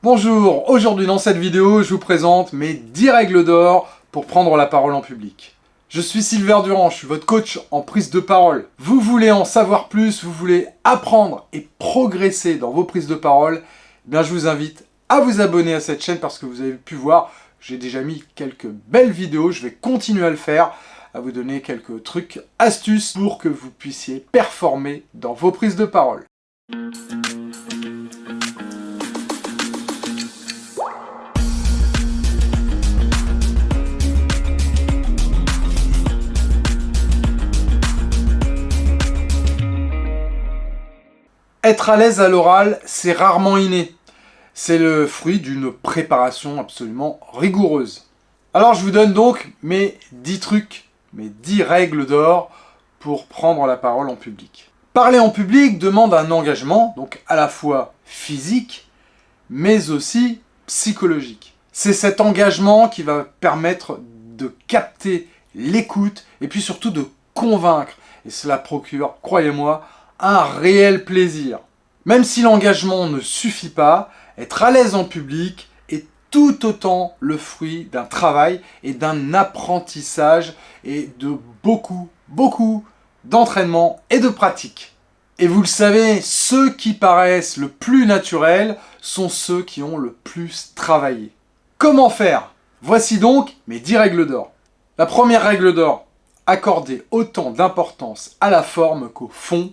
Bonjour, aujourd'hui dans cette vidéo, je vous présente mes 10 règles d'or pour prendre la parole en public. Je suis Sylvain Durand, je suis votre coach en prise de parole. Vous voulez en savoir plus, vous voulez apprendre et progresser dans vos prises de parole, eh bien je vous invite à vous abonner à cette chaîne parce que vous avez pu voir, j'ai déjà mis quelques belles vidéos, je vais continuer à le faire, à vous donner quelques trucs, astuces pour que vous puissiez performer dans vos prises de parole. Être à l'aise à l'oral, c'est rarement inné. C'est le fruit d'une préparation absolument rigoureuse. Alors je vous donne donc mes 10 trucs, mes 10 règles d'or pour prendre la parole en public. Parler en public demande un engagement, donc à la fois physique, mais aussi psychologique. C'est cet engagement qui va permettre de capter l'écoute et puis surtout de convaincre. Et cela procure, croyez-moi, un réel plaisir. Même si l'engagement ne suffit pas, être à l'aise en public est tout autant le fruit d'un travail et d'un apprentissage et de beaucoup d'entraînement et de pratique. Et vous le savez, ceux qui paraissent le plus naturels sont ceux qui ont le plus travaillé. Comment faire? Voici donc mes 10 règles d'or. La première règle d'or, accorder autant d'importance à la forme qu'au fond.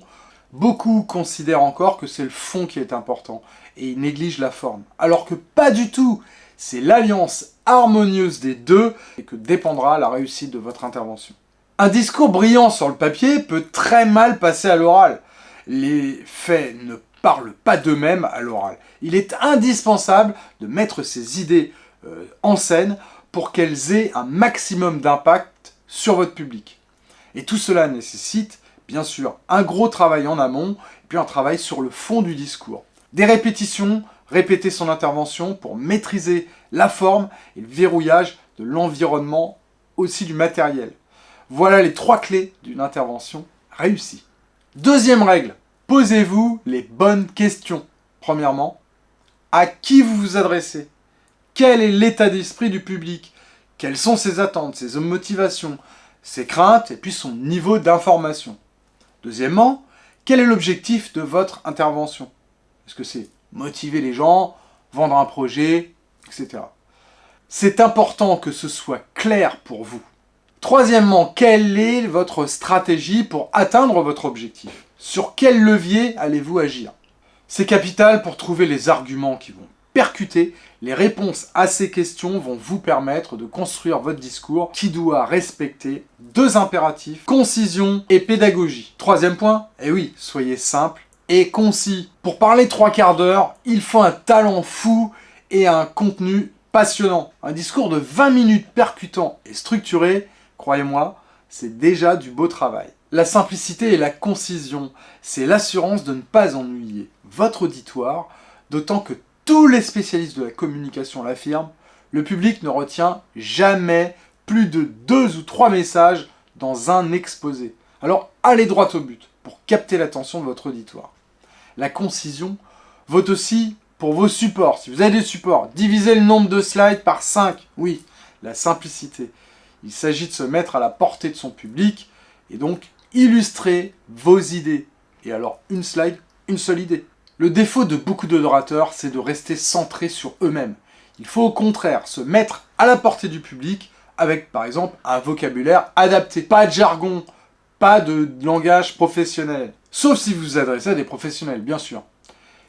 Beaucoup considèrent encore que c'est le fond qui est important et ils négligent la forme. Alors que pas du tout, c'est l'alliance harmonieuse des deux et que dépendra la réussite de votre intervention. Un discours brillant sur le papier peut très mal passer à l'oral. Les faits ne parlent pas d'eux-mêmes à l'oral. Il est indispensable de mettre ces idées en scène pour qu'elles aient un maximum d'impact sur votre public. Et tout cela nécessite bien sûr, un gros travail en amont, et puis un travail sur le fond du discours. Des répétitions, répéter son intervention pour maîtriser la forme et le verrouillage de l'environnement, aussi du matériel. Voilà les 3 clés d'une intervention réussie. Deuxième règle, posez-vous les bonnes questions. Premièrement, à qui vous vous adressez? Quel est l'état d'esprit du public? Quelles sont ses attentes, ses motivations, ses craintes et puis son niveau d'information? Deuxièmement, quel est l'objectif de votre intervention? Est-ce que c'est motiver les gens, vendre un projet, etc. C'est important que ce soit clair pour vous. Troisièmement, quelle est votre stratégie pour atteindre votre objectif? Sur quel levier allez-vous agir? C'est capital pour trouver les arguments qui vont percuter. Les réponses à ces questions vont vous permettre de construire votre discours qui doit respecter 2 impératifs, concision et pédagogie. Troisième point, oui, soyez simple et concis. Pour parler 3 quarts d'heure, il faut un talent fou et un contenu passionnant. Un discours de 20 minutes percutant et structuré, croyez-moi, c'est déjà du beau travail. La simplicité et la concision, c'est l'assurance de ne pas ennuyer votre auditoire, d'autant que tous les spécialistes de la communication l'affirment, le public ne retient jamais plus de 2 ou 3 messages dans un exposé. Alors allez droit au but pour capter l'attention de votre auditoire. La concision vaut aussi pour vos supports. Si vous avez des supports, divisez le nombre de slides par 5. Oui, la simplicité. Il s'agit de se mettre à la portée de son public et donc illustrer vos idées. Et alors, une slide, une seule idée. Le défaut de beaucoup d'orateurs, c'est de rester centrés sur eux-mêmes. Il faut au contraire se mettre à la portée du public avec, par exemple, un vocabulaire adapté. Pas de jargon, pas de langage professionnel. Sauf si vous vous adressez à des professionnels, bien sûr.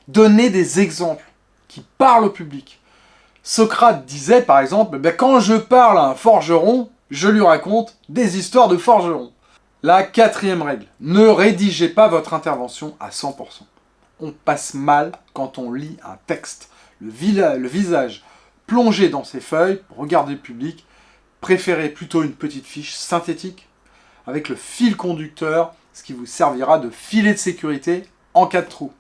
Donnez des exemples qui parlent au public. Socrate disait, par exemple, quand je parle à un forgeron, je lui raconte des histoires de forgerons. La 4e règle, ne rédigez pas votre intervention à 100%. On passe mal quand on lit un texte. Le visage plongé dans ses feuilles, regardez le public, préférez plutôt une petite fiche synthétique avec le fil conducteur, ce qui vous servira de filet de sécurité en cas de trou.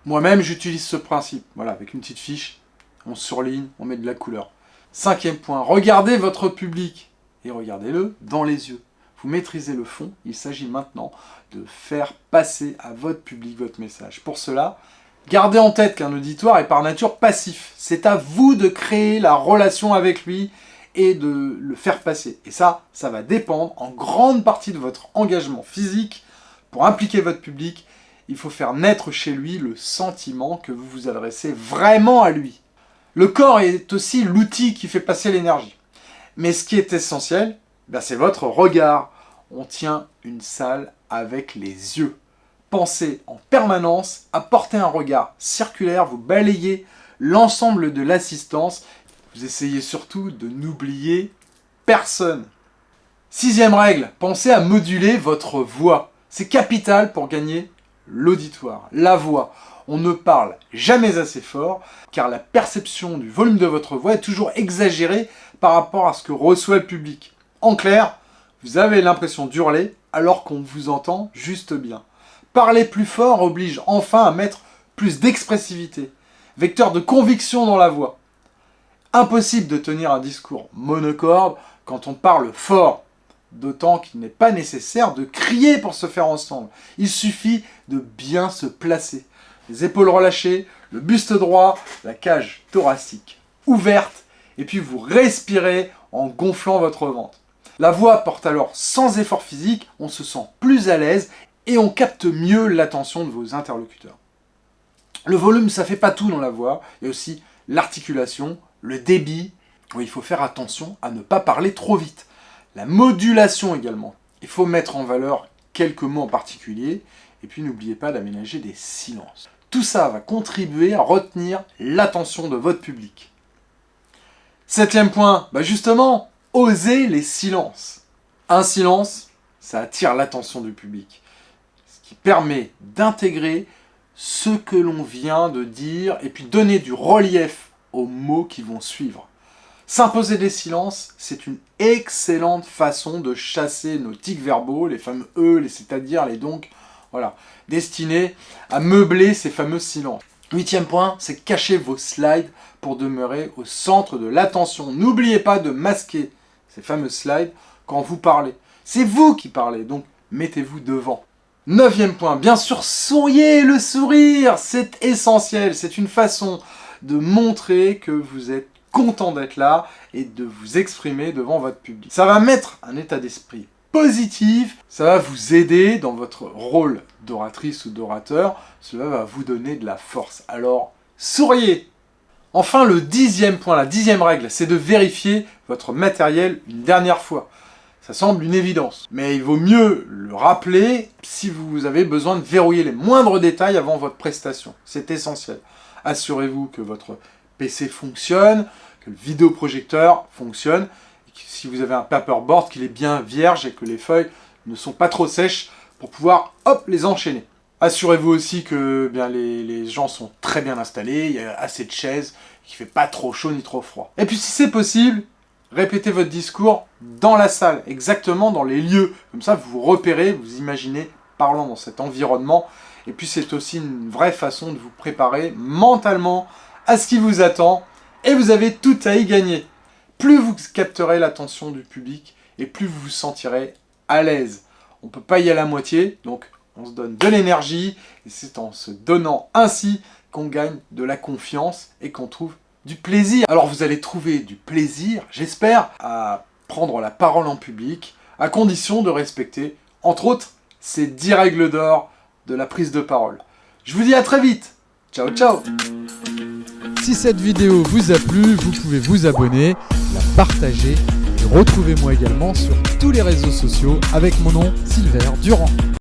Moi-même, j'utilise ce principe. Voilà, avec une petite fiche, on surligne, on met de la couleur. 5e point, regardez votre public et regardez-le dans les yeux. Vous maîtrisez le fond, il s'agit maintenant de faire passer à votre public votre message. Pour cela, Gardez en tête qu'un auditoire est par nature passif. C'est à vous de créer la relation avec lui et de le faire passer. Et ça va dépendre en grande partie de votre engagement physique. Pour impliquer votre public, il faut faire naître chez lui le sentiment que vous vous adressez vraiment à lui. Le corps est aussi l'outil qui fait passer l'énergie. Mais ce qui est essentiel, c'est votre regard. On tient une salle avec les yeux. Pensez en permanence à porter un regard circulaire, vous balayez l'ensemble de l'assistance. Vous essayez surtout de n'oublier personne. 6e règle, pensez à moduler votre voix. C'est capital pour gagner l'auditoire, la voix. On ne parle jamais assez fort, car la perception du volume de votre voix est toujours exagérée par rapport à ce que reçoit le public. En clair, vous avez l'impression d'hurler alors qu'on vous entend juste bien. Parler plus fort oblige enfin à mettre plus d'expressivité, vecteur de conviction dans la voix. Impossible de tenir un discours monocorde quand on parle fort, d'autant qu'il n'est pas nécessaire de crier pour se faire entendre. Il suffit de bien se placer. Les épaules relâchées, le buste droit, la cage thoracique ouverte, et puis vous respirez en gonflant votre ventre. La voix porte alors sans effort physique, on se sent plus à l'aise et on capte mieux l'attention de vos interlocuteurs. Le volume, ça fait pas tout dans la voix, il y a aussi l'articulation, le débit. Oui, il faut faire attention à ne pas parler trop vite. La modulation également. Il faut mettre en valeur quelques mots en particulier, et puis n'oubliez pas d'aménager des silences. Tout ça va contribuer à retenir l'attention de votre public. 7e point, justement, osez les silences. Un silence, ça attire l'attention du public, ce qui permet d'intégrer ce que l'on vient de dire et puis donner du relief aux mots qui vont suivre. S'imposer des silences, c'est une excellente façon de chasser nos tics verbaux, les fameux « les c'est-à-dire », les « donc », voilà, destinés à meubler ces fameux silences. 8e point, c'est cacher vos slides pour demeurer au centre de l'attention. N'oubliez pas de masquer ces fameux slides quand vous parlez. C'est vous qui parlez, donc mettez-vous devant. 9e point, bien sûr, souriez, le sourire, c'est essentiel. C'est une façon de montrer que vous êtes content d'être là et de vous exprimer devant votre public. Ça va mettre un état d'esprit positif, ça va vous aider dans votre rôle d'oratrice ou d'orateur, cela va vous donner de la force. Alors, souriez! Enfin, le 10e point, la 10e règle, c'est de vérifier votre matériel une dernière fois. Ça semble une évidence, mais il vaut mieux le rappeler si vous avez besoin de verrouiller les moindres détails avant votre prestation. C'est essentiel. Assurez-vous que votre PC fonctionne, que le vidéoprojecteur fonctionne, et que si vous avez un paperboard, qu'il est bien vierge et que les feuilles ne sont pas trop sèches pour pouvoir, les enchaîner. Assurez-vous aussi que les gens sont très bien installés, il y a assez de chaises, qu'il ne fait pas trop chaud ni trop froid. Et puis si c'est possible, répétez votre discours dans la salle, exactement dans les lieux. Comme ça, vous repérez, vous imaginez parlant dans cet environnement. Et puis c'est aussi une vraie façon de vous préparer mentalement à ce qui vous attend. Et vous avez tout à y gagner. Plus vous capterez l'attention du public et plus vous vous sentirez à l'aise. On ne peut pas y aller à moitié, donc on se donne de l'énergie. Et c'est en se donnant ainsi qu'on gagne de la confiance et qu'on trouve du plaisir. Alors vous allez trouver du plaisir, j'espère, à prendre la parole en public, à condition de respecter, entre autres, ces 10 règles d'or de la prise de parole. Je vous dis à très vite. Ciao, ciao. Si cette vidéo vous a plu, vous pouvez vous abonner, la partager et retrouvez-moi également sur tous les réseaux sociaux avec mon nom Silver Durand.